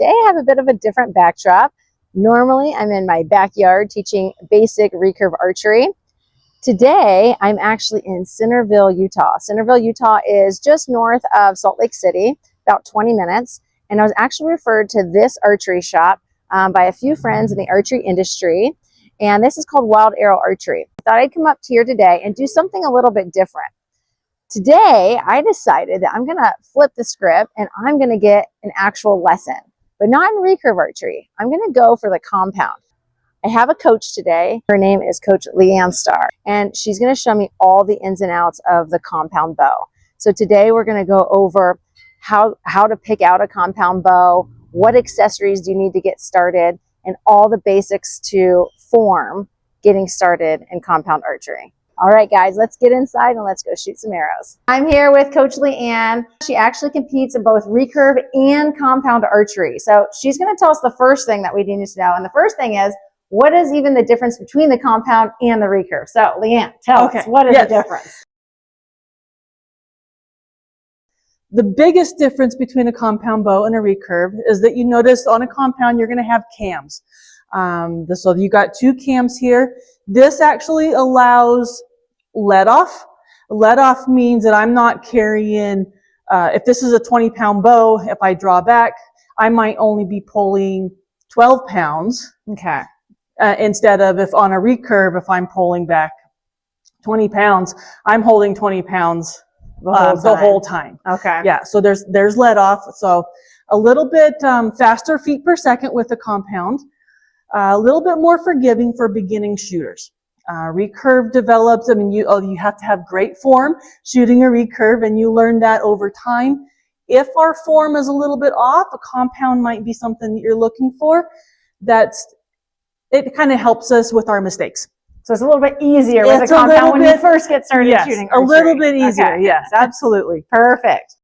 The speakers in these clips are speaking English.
Today I have a bit of a different backdrop. Normally I'm in my backyard teaching basic recurve archery. Today I'm actually in Centerville, Utah. Centerville, Utah is just north of Salt Lake City, about 20 minutes. And I was actually referred to this archery shop by a few friends in the archery industry. And this is called Wilde Arrow Archery. I thought I'd come up here today and do something a little bit different. Today, I decided that I'm going to flip the script and I'm going to get an actual lesson, but not in recurve archery. I'm going to go for the compound. I have a coach today. Her name is Coach LeAnn Starr, and she's going to show me all the ins and outs of the compound bow. So today we're going to go over how to pick out a compound bow, what accessories do you need to get started, and all the basics to form getting started in compound archery. All right, guys, let's get inside and let's go shoot some arrows. I'm here with Coach LeAnn. She actually competes in both recurve and compound archery. So she's going to tell us the first thing that we need to know. And the first thing is, what is even the difference between the compound and the recurve? So LeAnn, tell us, what is the difference? The biggest difference between a compound bow and a recurve is that you notice on a compound, you're going to have cams. So you got two cams here. This actually allows let off. Let off means that I'm not carrying, if this is a 20-pound bow, if I draw back, I might only be pulling 12 pounds. Okay. Instead of if on a recurve, if I'm pulling back 20 pounds, I'm holding 20 pounds the whole time. Okay. Yeah. So there's let off. So a little bit faster feet per second with the compound. A little bit more forgiving for beginning shooters. Recurve develops, I mean, you have to have great form shooting a recurve, and you learn that over time. If our form is a little bit off, a compound might be something that you're looking for. It kind of helps us with our mistakes. So it's a little bit easier with a compound when you first get started shooting archery. A little bit easier, yes, absolutely. Perfect.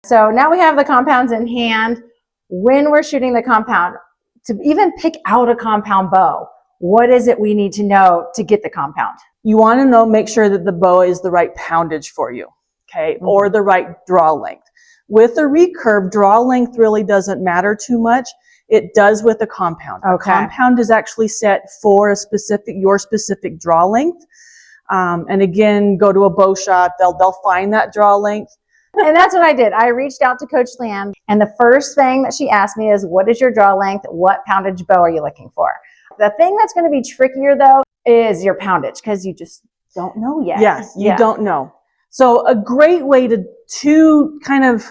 So now we have the compounds in hand. When we're shooting the compound, to even pick out a compound bow, what is it we need to know to get the compound? You want to make sure that the bow is the right poundage for you, okay, or the right draw length. With a recurve, draw length really doesn't matter too much. It does with a compound. Okay. A compound is actually set for your specific draw length. And again, go to a bow shop, they'll find that draw length. And that's what I did. I reached out to Coach LeAnn, and the first thing that she asked me is, what is your draw length? What poundage bow are you looking for? The thing that's going to be trickier, though, is your poundage, because you just don't know yet. Yes, you don't know. So a great way to kind of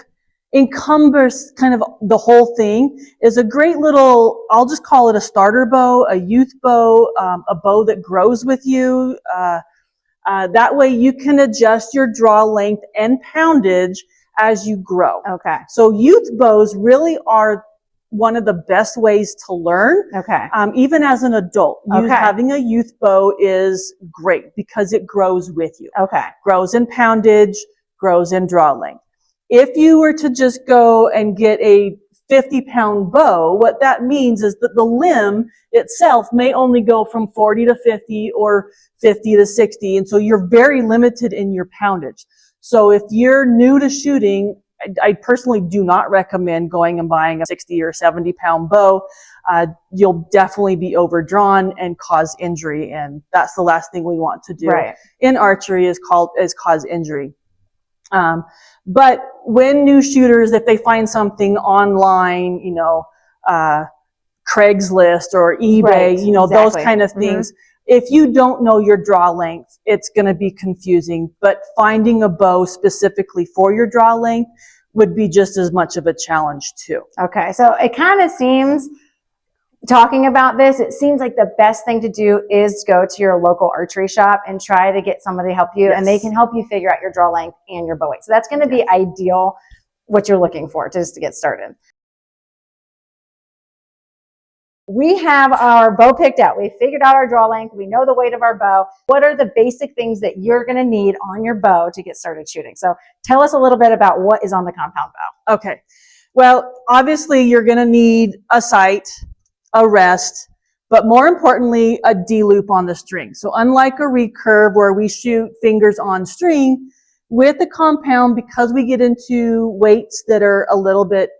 encompass kind of the whole thing is a great little, I'll just call it a starter bow, a youth bow, a bow that grows with you. That way you can adjust your draw length and poundage as you grow. Okay. So youth bows really are one of the best ways to learn. Okay. Even as an adult, having a youth bow is great because it grows with you. Okay. Grows in poundage, grows in draw length. If you were to just go and get a 50-pound bow, what that means is that the limb itself may only go from 40 to 50 or 50 to 60. And so you're very limited in your poundage. So if you're new to shooting, I personally do not recommend going and buying a 60 or 70-pound bow. You'll definitely be overdrawn and cause injury. And that's the last thing we want to do in archery is cause injury. But when new shooters, if they find something online, Craigslist or eBay, those kind of things, if you don't know your draw length, it's going to be confusing. But finding a bow specifically for your draw length would be just as much of a challenge too. Okay, so it kind of seems, talking about this, it seems like the best thing to do is go to your local archery shop and try to get somebody to help you, and they can help you figure out your draw length and your bow weight. So that's going to be ideal, what you're looking for just to get started. We have our bow picked out. We figured out our draw length. We know the weight of our bow. What are the basic things that you're going to need on your bow to get started shooting? So tell us a little bit about what is on the compound bow. Okay. Well, obviously you're going to need a sight, a rest, but more importantly, a D-loop on the string. So unlike a recurve where we shoot fingers on string, With the compound, because we get into weights that are a little bit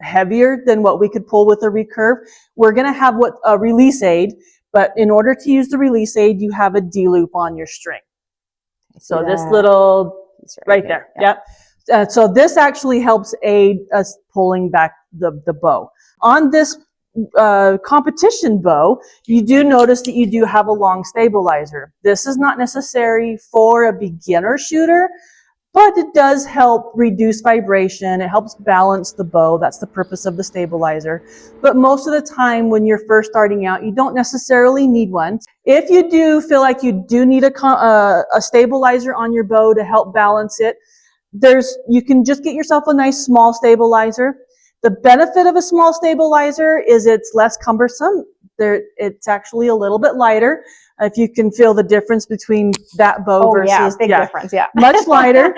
heavier than what we could pull with a recurve, we're going to have a release aid, but in order to use the release aid, you have a D-loop on your string. So this little, right there, yep. So this actually helps aid us pulling back the bow. On this competition bow, you do notice that you do have a long stabilizer. This is not necessary for a beginner shooter, but it does help reduce vibration. It helps balance the bow. That's the purpose of the stabilizer. But most of the time when you're first starting out, you don't necessarily need one. If you do feel like you do need a stabilizer on your bow to help balance it, you can just get yourself a nice small stabilizer. The benefit of a small stabilizer is it's less cumbersome. It's actually a little bit lighter. If you can feel the difference between that bow versus, big difference, much lighter.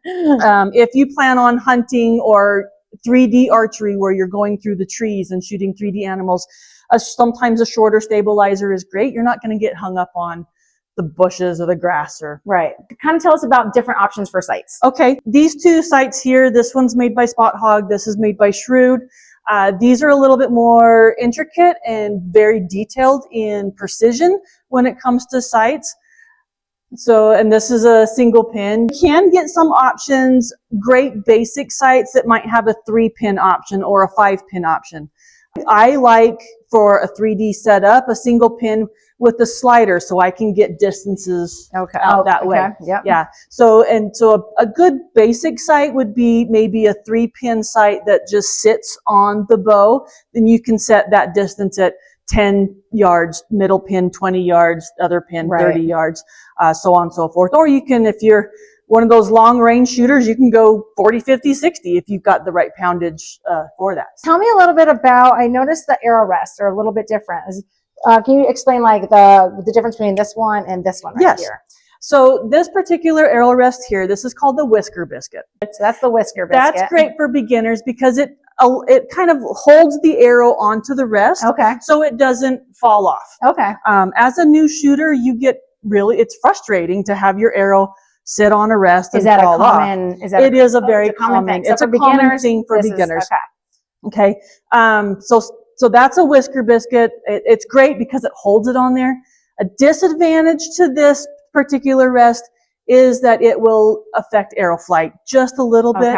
If you plan on hunting or 3D archery where you're going through the trees and shooting 3D animals, sometimes a shorter stabilizer is great. You're not going to get hung up on the bushes or the grass or. Right. Kind of tell us about different options for sights. Okay. These two sights here, this one's made by Spot Hog. This is made by Shrewd. These are a little bit more intricate and very detailed in precision when it comes to sights. So, and this is a single pin. You can get some options, great basic sights that might have a 3-pin option or a 5-pin option. I like, for a 3D setup, a single pin with the slider so I can get distances out that way. Yep. Yeah. So a good basic sight would be maybe a 3-pin sight that just sits on the bow. Then you can set that distance at 10 yards, middle pin 20 yards, other pin 30 yards, so on and so forth. Or you can, if you're one of those long range shooters, you can go 40, 50, 60 if you've got the right poundage for that. Tell me a little bit about, I noticed the arrow rests are a little bit different. Can you explain like the difference between this one and this one right here? So this particular arrow rest here, this is called the whisker biscuit. So that's the whisker biscuit. That's great for beginners because it kind of holds the arrow onto the rest. Okay. So it doesn't fall off. Okay. As a new shooter, it's frustrating to have your arrow sit on a rest and fall off. It is a very common thing. It's a common thing for beginners. Okay. So that's a whisker biscuit. It's great because it holds it on there. A disadvantage to this particular rest is that it will affect arrow flight just a little bit.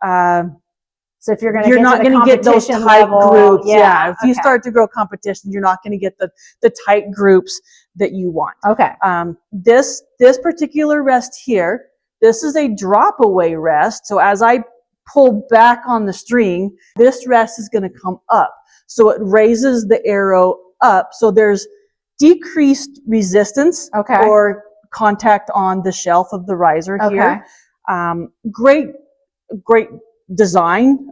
So if you're not going to get those tight groups. Yeah. If you start to grow competition, you're not going to get the tight groups that you want. Okay. This particular rest here, this is a drop away rest. So as I pull back on the string, this rest is going to come up. So it raises the arrow up. So there's decreased resistance or contact on the shelf of the riser here. Great design,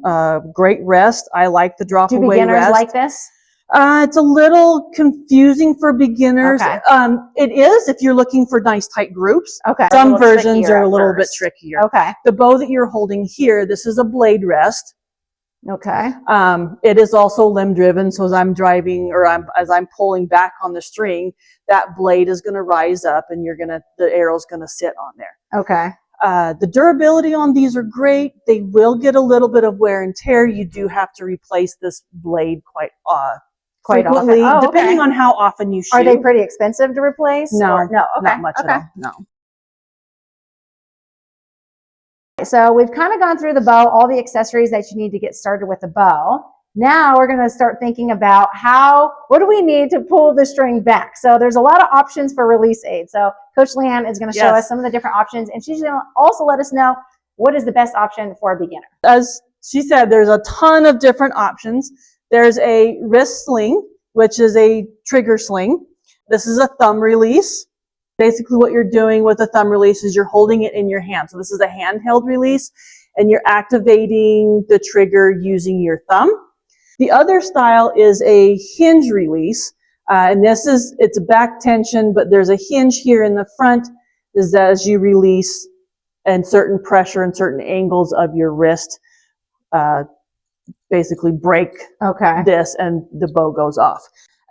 great rest. I like the drop away rest. Do beginners like this? It's a little confusing for beginners. It is if you're looking for nice tight groups. Some versions are a little bit trickier. The bow that you're holding here, this is a blade rest. It is also limb driven. So as I'm driving or as I'm pulling back on the string, that blade is going to rise up and the arrow's going to sit on there. The durability on these are great. They will get a little bit of wear and tear. You do have to replace this blade quite frequently, depending on how often you shoot. Are they pretty expensive to replace? No, not much at all. No. So we've kind of gone through the bow, all the accessories that you need to get started with the bow. Now we're going to start thinking about what do we need to pull the string back? So there's a lot of options for release aid. So Coach LeAnn is going to show us some of the different options, and she's going to also let us know what is the best option for a beginner. As she said, there's a ton of different options. There's a wrist sling, which is a trigger sling. This is a thumb release. Basically what you're doing with a thumb release is you're holding it in your hand. So this is a handheld release and you're activating the trigger using your thumb. The other style is a hinge release. And it's a back tension, but there's a hinge here in the front is as you release and certain pressure and certain angles of your wrist, basically break this and the bow goes off.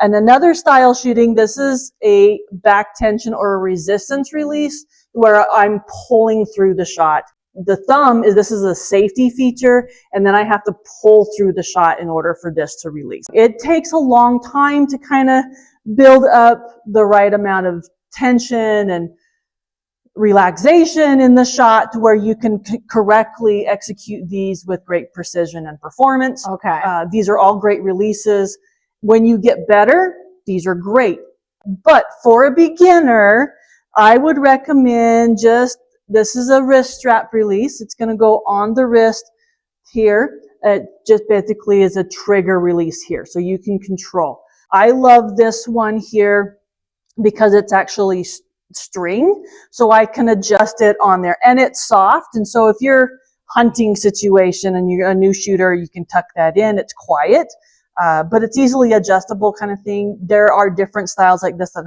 And another style shooting, this is a back tension or a resistance release. where I'm pulling through the shot. The thumb this is a safety feature, and then I have to pull through the shot in order for this to release. It takes a long time to kind of build up the right amount of tension and relaxation in the shot to where you can correctly execute these with great precision and performance. Okay. These are all great releases. When you get better, these are great. But for a beginner, I would recommend this is a wrist strap release. It's going to go on the wrist here. It just basically is a trigger release here, so you can control. I love this one here because it's actually string, so I can adjust it on there, and it's soft. And so if you're hunting situation and you're a new shooter, you can tuck that in. It's quiet, but it's easily adjustable kind of thing. There are different styles like this that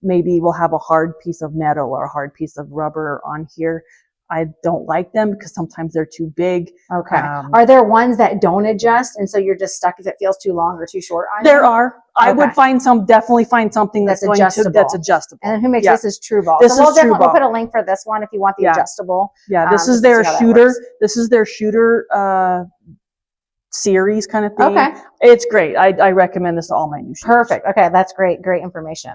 maybe will have a hard piece of metal or a hard piece of rubber on here. I don't like them because sometimes they're too big. Okay. Are there ones that don't adjust, and so you're just stuck if it feels too long or too short on you? There are. I would definitely find something that's adjustable. That's adjustable. And who makes this is True Ball. This is True Ball. We'll put a link for this one if you want the adjustable. Yeah, this is their shooter. This is their shooter series kind of thing. Okay. It's great. I recommend this to all my new shooters. Perfect. Okay, that's great. Great information.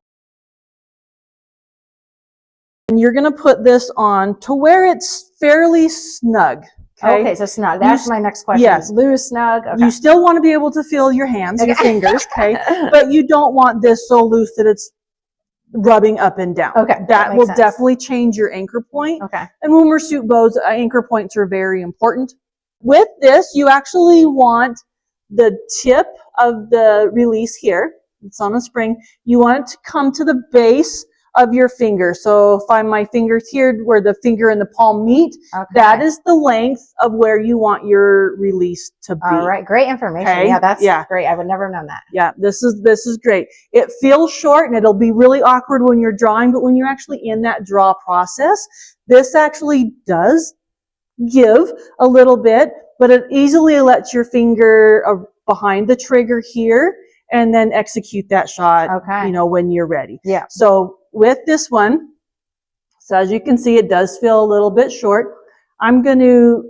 And you're going to put this on to where it's fairly snug. Okay, so snug. That's my next question. Yes. Loose, snug. Okay. You still want to be able to feel your hands, your fingers, okay? But you don't want this so loose that it's rubbing up and down. Okay. That will definitely change your anchor point. Okay. And when we're shoot bows, anchor points are very important. With this, you actually want the tip of the release here. It's on a spring. You want it to come to the base of your finger. So if my finger's here where the finger and the palm meet, that is the length of where you want your release to be. All right, great information. Okay? Yeah, that's great. I would never have known that. Yeah, this is great. It feels short and it'll be really awkward when you're drawing, but when you're actually in that draw process, this actually does give a little bit, but it easily lets your finger behind the trigger here and then execute that shot, when you're ready. Yeah. So with this one, so as you can see, it does feel a little bit short. I'm going to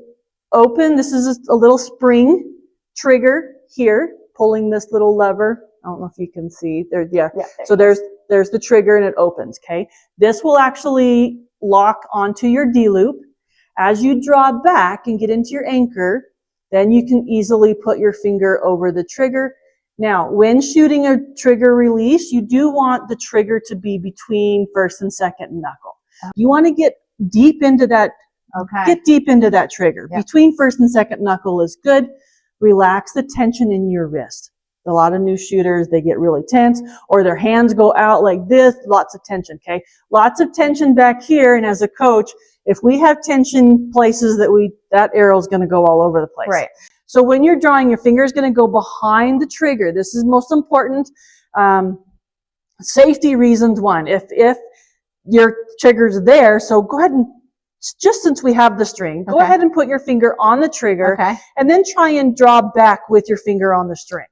open, this is a little spring trigger here, pulling this little lever. I don't know if you can see there. Yeah. So there's the trigger and it opens. Okay. This will actually lock onto your D loop. As you draw back and get into your anchor, then you can easily put your finger over the trigger. Now, when shooting a trigger release, you do want the trigger to be between first and second knuckle. You want to get deep into that. Get deep into that trigger. Between first and second knuckle is good. Relax the tension in your wrist. A lot of new shooters, they get really tense, or their hands go out like this. Lots of tension. Okay, lots of tension back here. And as a coach, if we have tension places that arrow is going to go all over the place. Right. So when you're drawing, your finger is going to go behind the trigger. This is most important. Safety reasons, one, if your trigger's there, so go ahead and, just since we have the string, go ahead and put your finger on the trigger and then try and draw back with your finger on the string.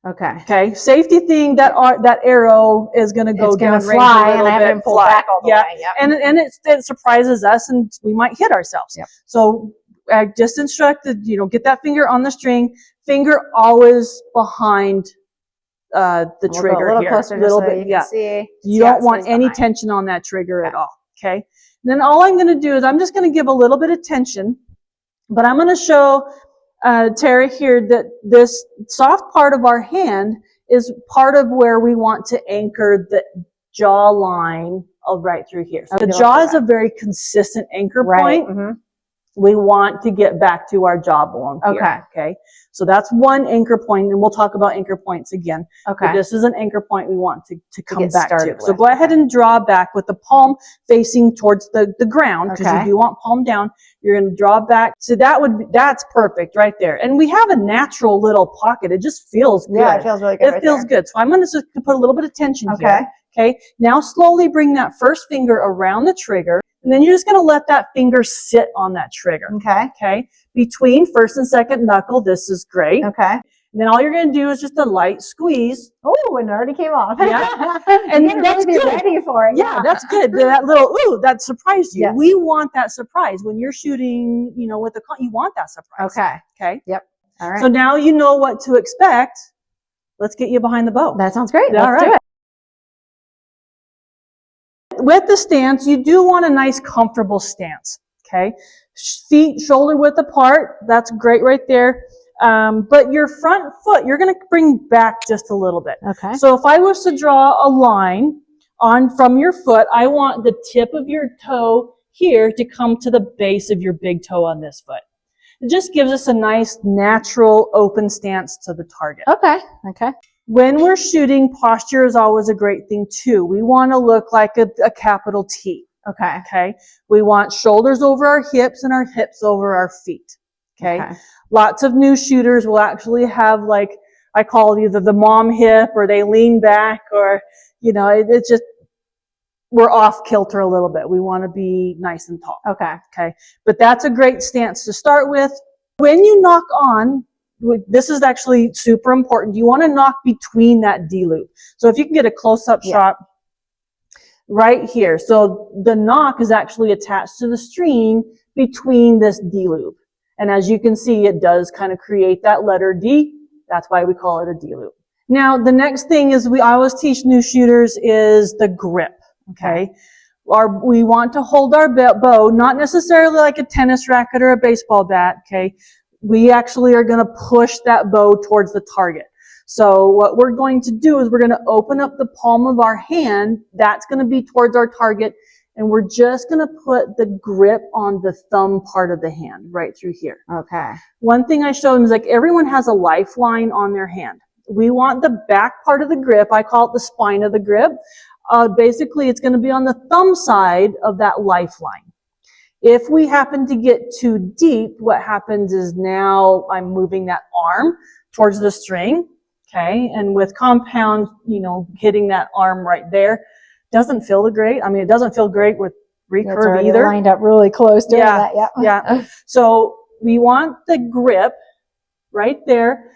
Okay. Safety thing, that arrow is going to go down, fly, and I haven't pulled back all the way. And it surprises us, and we might hit ourselves. So I just instructed, get that finger on the string, finger always behind the trigger a little here. Closer, a little bit. You can see. You don't want any tension on that trigger at all. Okay. And then all I'm going to do is I'm just going to give a little bit of tension, but I'm going to show Tara here that this soft part of our hand is part of where we want to anchor the jaw line right through here. So the jaw is a very consistent anchor point. We want to get back to our jawbone here. Okay. So that's one anchor point, and we'll talk about anchor points again. But this is an anchor point we want to come back to. So go ahead and draw back with the palm facing towards the ground, because you do want palm down. You're going to draw back. So that's perfect right there. And we have a natural little pocket. It just feels good. Yeah, it feels really good. It feels good. So I'm going to just put a little bit of tension here. Okay. Now slowly bring that first finger around the trigger. And then you're just going to let that finger sit on that trigger. Okay. Between first and second knuckle, this is great. And then all you're going to do is just a light squeeze. Oh, and it already came off. Yeah. And And that's that's really good. ready for it. Yeah, that's good. That little, ooh, that surprised you. Yes. We want that surprise. When you're shooting, you know, with you want that surprise. Okay. Okay. Yep. All right. So now you know what to expect. Let's get you behind the bow. That sounds great. All Let's do right. it. With the stance, you do want a nice, comfortable stance. Okay. Feet shoulder width apart. That's great right there. But your front foot, you're going to bring back just a little bit. Okay. So if I was to draw a line on from your foot, I want the tip of your toe here to come to the base of your big toe on this foot. It just gives us a nice, natural, open stance to the target. Okay. Okay. When we're shooting, posture is always a great thing too. We want to look like a capital T. Okay. Okay. We want shoulders over our hips and our hips over our feet. Okay. Lots of new shooters will actually have, like, I call it either the mom hip, or they lean back, or, you know, it's just, we're off kilter a little bit. We want to be nice and tall. Okay. Okay. But that's a great stance to start with. When you knock on, this is actually super important. You want to knock between that D loop. So if you can get a close-up shot right here. So the knock is actually attached to the string between this D loop. And as you can see, it does kind of create that letter D. That's why we call it a D loop. Now, the next thing is I always teach new shooters is the grip. Okay. We want to hold our bow, not necessarily like a tennis racket or a baseball bat. Okay. We actually are going to push that bow towards the target. So what we're going to do is we're going to open up the palm of our hand. That's going to be towards our target. And we're just going to put the grip on the thumb part of the hand right through here. Okay. One thing I show them is, like, everyone has a lifeline on their hand. We want the back part of the grip. I call it the spine of the grip. Basically, it's going to be on the thumb side of that lifeline. If we happen to get too deep, what happens is now I'm moving that arm towards the string. Okay. And with compound, you know, hitting that arm right there doesn't feel great. I mean, it doesn't feel great with recurve either. Lined up really close to that. Yep. Yeah. So we want the grip right there.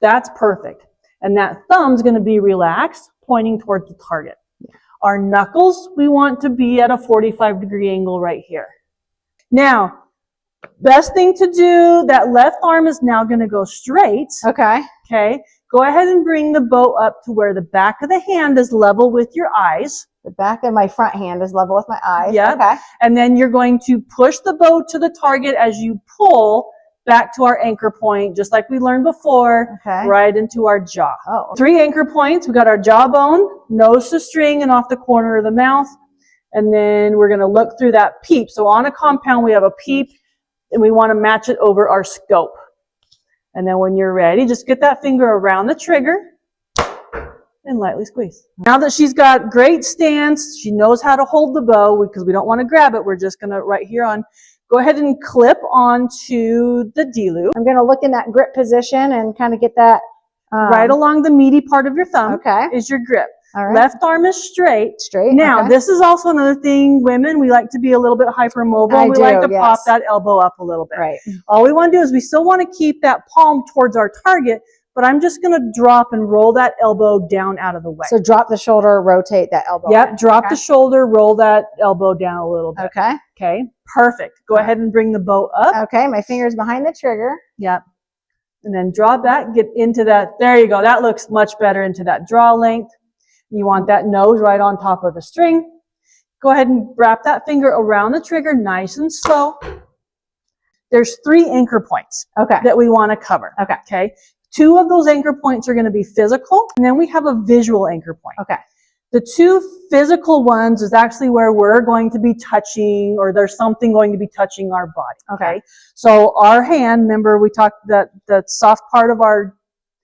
That's perfect. And that thumb's going to be relaxed, pointing towards the target. Our knuckles, we want to be at a 45-degree angle right here. Now, best thing to do, that left arm is now going to go straight. Okay. Okay. Go ahead and bring the bow up to where the back of the hand is level with your eyes. The back of my front hand is level with my eyes. Yep. Okay. And then you're going to push the bow to the target as you pull back to our anchor point, just like we learned before, right into our jaw. Oh. 3 anchor points. We got our jawbone, nose to string, and off the corner of the mouth. And then we're going to look through that peep. So on a compound, we have a peep, and we want to match it over our scope. And then when you're ready, just get that finger around the trigger and lightly squeeze. Now that she's got great stance, she knows how to hold the bow, because we don't want to grab it. We're just going to, right here on, go ahead and clip onto the D loop. I'm going to look in that grip position and kind of get that. Right along the meaty part of your thumb is your grip. All right. Left arm is straight. Straight. Now, this is also another thing. Women, we like to be a little bit hypermobile. We like to pop that elbow up a little bit. Right. All we want to do is we still want to keep that palm towards our target, but I'm just going to drop and roll that elbow down out of the way. So drop the shoulder, rotate that elbow. Yep. Drop the shoulder, roll that elbow down a little bit. Okay. Okay. Perfect. Go ahead and bring the bow up. Okay. My finger's behind the trigger. Yep. And then draw back, get into that. There you go. That looks much better into that draw length. You want that nose right on top of the string. Go ahead and wrap that finger around the trigger, nice and slow. There's 3 anchor points that we want to cover. Okay. 2 of those anchor points are going to be physical, and then we have a visual anchor point. The 2 physical ones is actually where we're going to be touching, or there's something going to be touching our body. So our hand, remember we talked that the soft part of our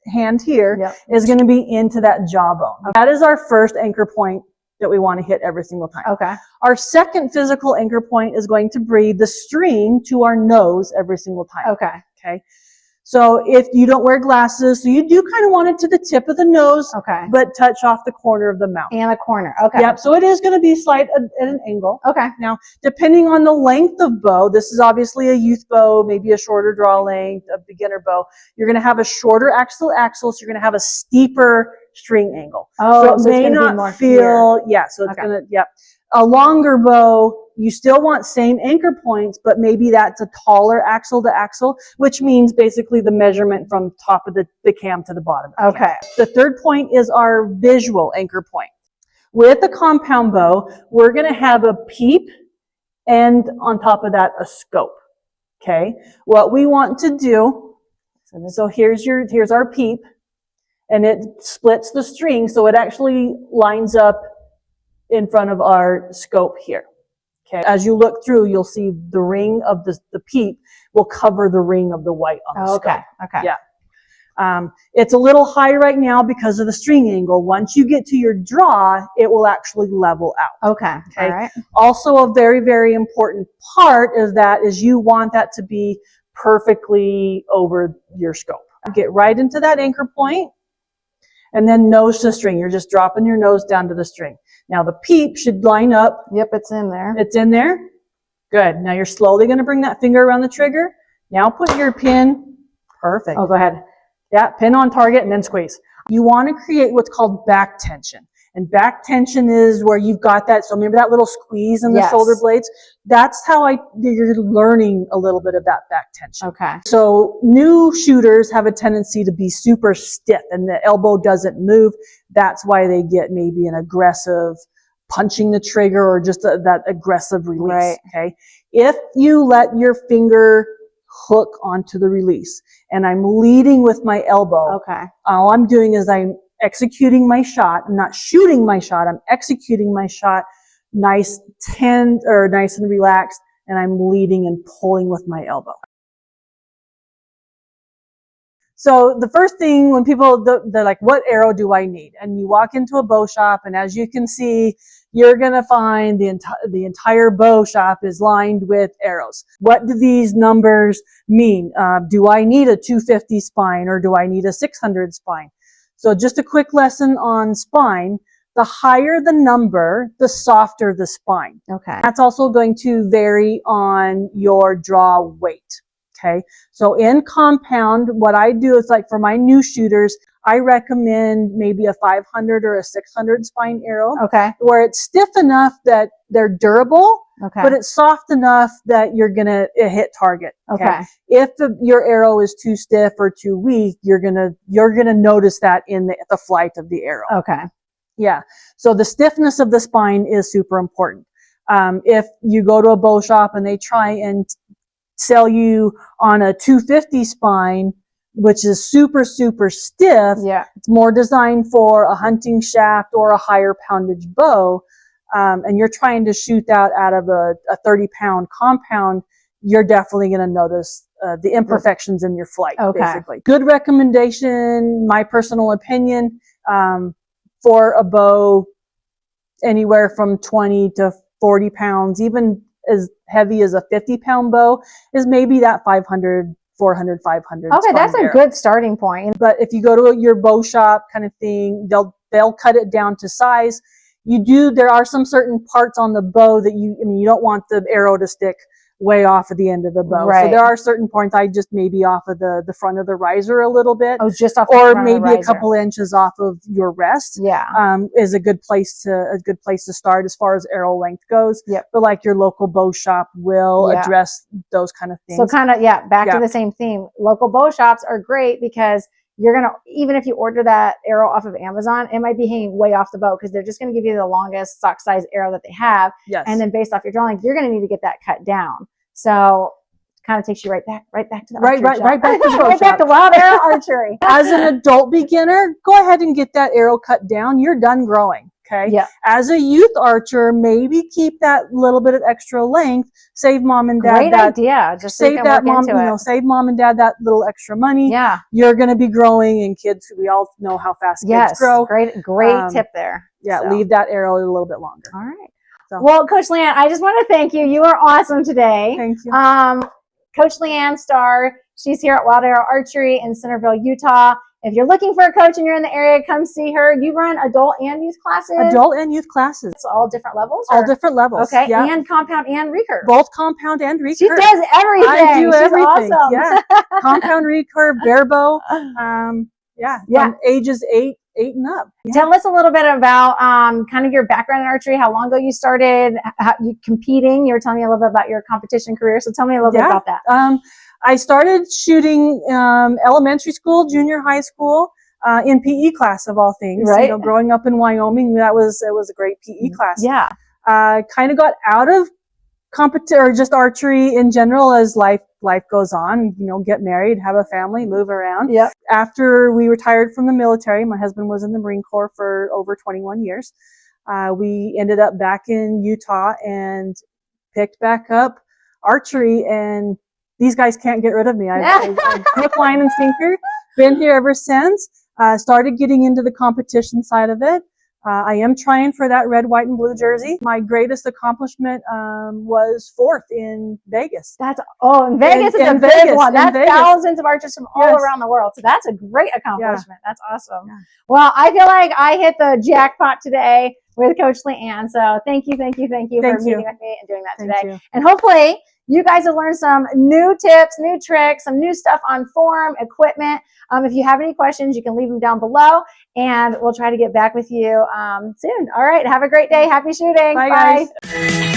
hand here is going to be into that jawbone. That is our first anchor point that we want to hit every single time. Our second physical anchor point is going to be the string to our nose every single time. Okay. So if you don't wear glasses, so you do kind of want it to the tip of the nose, Okay. but touch off the corner of the mouth. And a corner. Okay. Yep. So it is going to be slight at an angle. Okay. Now, depending on the length of bow, this is obviously a youth bow, maybe a shorter draw length, a beginner bow. You're going to have a shorter axle, so you're going to have a steeper string angle. Oh, so it may not feel, so it's going to, A longer bow, you still want same anchor points, but maybe that's a taller axle to axle, which means basically the measurement from top of the cam to the bottom of the cam. The third point is our visual anchor point. With a compound bow, we're going to have a peep and on top of that, a scope. Okay. What we want to do, so here's our peep, and it splits the string, so it actually lines up in front of our scope here. Okay. As you look through, you'll see the ring of the peep will cover the ring of the white on the scope. Okay. Yeah. It's a little high right now because of the string angle. Once you get to your draw, it will actually level out. Okay. All right. Also, a very, very important part is you want that to be perfectly over your scope. Get right into that anchor point and then nose to string. You're just dropping your nose down to the string. Now the peep should line up. Yep, it's in there. It's in there. Good. Now you're slowly going to bring that finger around the trigger. Now put your pin. Perfect. Oh, go ahead. Yeah, pin on target and then squeeze. You want to create what's called back tension. And back tension is where you've got that. So remember that little squeeze in the shoulder blades? That's how you're learning a little bit of that back tension. Okay. So new shooters have a tendency to be super stiff and the elbow doesn't move. That's why they get maybe an aggressive punching the trigger or just that aggressive release. Right. Okay. If you let your finger hook onto the release and I'm leading with my elbow. Okay. All I'm doing is I'm executing my shot. I'm not shooting my shot. I'm executing my shot nice and relaxed, and I'm leading and pulling with my elbow. So the first thing when people, they're like, what arrow do I need? And you walk into a bow shop, and as you can see, you're going to find the entire bow shop is lined with arrows. What do these numbers mean? Do I need a 250 spine or do I need a 600 spine? So just a quick lesson on spine. The higher the number, the softer the spine. Okay. That's also going to vary on your draw weight. Okay. So in compound, what I do is like for my new shooters, I recommend maybe a 500 or a 600 spine arrow. Okay. Where it's stiff enough that they're durable. Okay. But it's soft enough that you're going to hit target. Okay. If your arrow is too stiff or too weak, you're going to notice that in the flight of the arrow. Okay. Yeah. So the stiffness of the spine is super important. If you go to a bow shop and they try and sell you on a 250 spine, which is super, super stiff, it's more designed for a hunting shaft or a higher poundage bow. And you're trying to shoot that out of a 30-pound compound, you're definitely going to notice the imperfections in your flight, basically. Good recommendation, my personal opinion, for a bow anywhere from 20 to 40 pounds, even as heavy as a 50-pound bow, is maybe that 500, 400, 500. Okay, that's a good starting point. But if you go to your bow shop kind of thing, they'll cut it down to size. There are some certain parts on the bow that you don't want the arrow to stick way off of the end of the bow. Right. So there are certain points I just maybe off of the front of the riser a little bit. Oh, just off the front of the riser. Or maybe a couple inches off of your rest. Yeah. Is a good place to start as far as arrow length goes. Yep. But like your local bow shop will address those kind of things. So kind of, back to the same theme. Local bow shops are great because you're going to, even if you order that arrow off of Amazon, it might be hanging way off the bow because they're just going to give you the longest sock size arrow that they have. Yes. And then based off your draw length, you're going to need to get that cut down. So kind of takes you right back to the archery shop. Right back to the bow right back to Wilde Arrow Archery. As an adult beginner, go ahead and get that arrow cut down. You're done growing. Okay. Yeah. As a youth archer, maybe keep that little bit of extra length. Save mom and dad. Great idea. Just save that mom. Save mom and dad that little extra money. Yeah. You're going to be growing, and kids. We all know how fast kids grow. Great tip there. Yeah. So. Leave that arrow a little bit longer. All right. So. Well, Coach LeAnn, I just want to thank you. You are awesome today. Thank you. Coach LeAnn Starr, She's here at Wilde Arrow Archery in Centerville, Utah. If you're looking for a coach and you're in the area, come see her. You run adult and youth classes? Adult and youth classes. It's all different levels? All different levels. Okay, yeah. And compound and recurve? Both compound and recurve. She does everything. I do everything. She's awesome. Yeah. Compound, recurve, bare bow. From ages 8 and up. Yeah. Tell us a little bit about kind of your background in archery, how long ago you started, how you competing. You were telling me a little bit about your competition career, so tell me a little bit about that. I started shooting elementary school, junior high school, in PE class of all things. Right. You know, growing up in Wyoming, it was a great PE class. Yeah. Kind of got out of or just archery in general as life goes on. You know, get married, have a family, move around. Yep. After we retired from the military, my husband was in the Marine Corps for over 21 years. We ended up back in Utah and picked back up archery, and these guys can't get rid of me. I hook, line, and sinker. Been here ever since. Started getting into the competition side of it. I am trying for that red, white, and blue jersey. My greatest accomplishment was 4th in Vegas. In Vegas is a big one. That's thousands of archers from all around the world. So that's a great accomplishment. Yeah. That's awesome. Yeah. Well, I feel like I hit the jackpot today with Coach LeAnn. So thank you for meeting with me and doing that today. And hopefully you guys have learned some new tips, new tricks, some new stuff on form, equipment. If you have any questions, you can leave them down below, and we'll try to get back with you soon. All right. Have a great day. Happy shooting. Bye. Guys.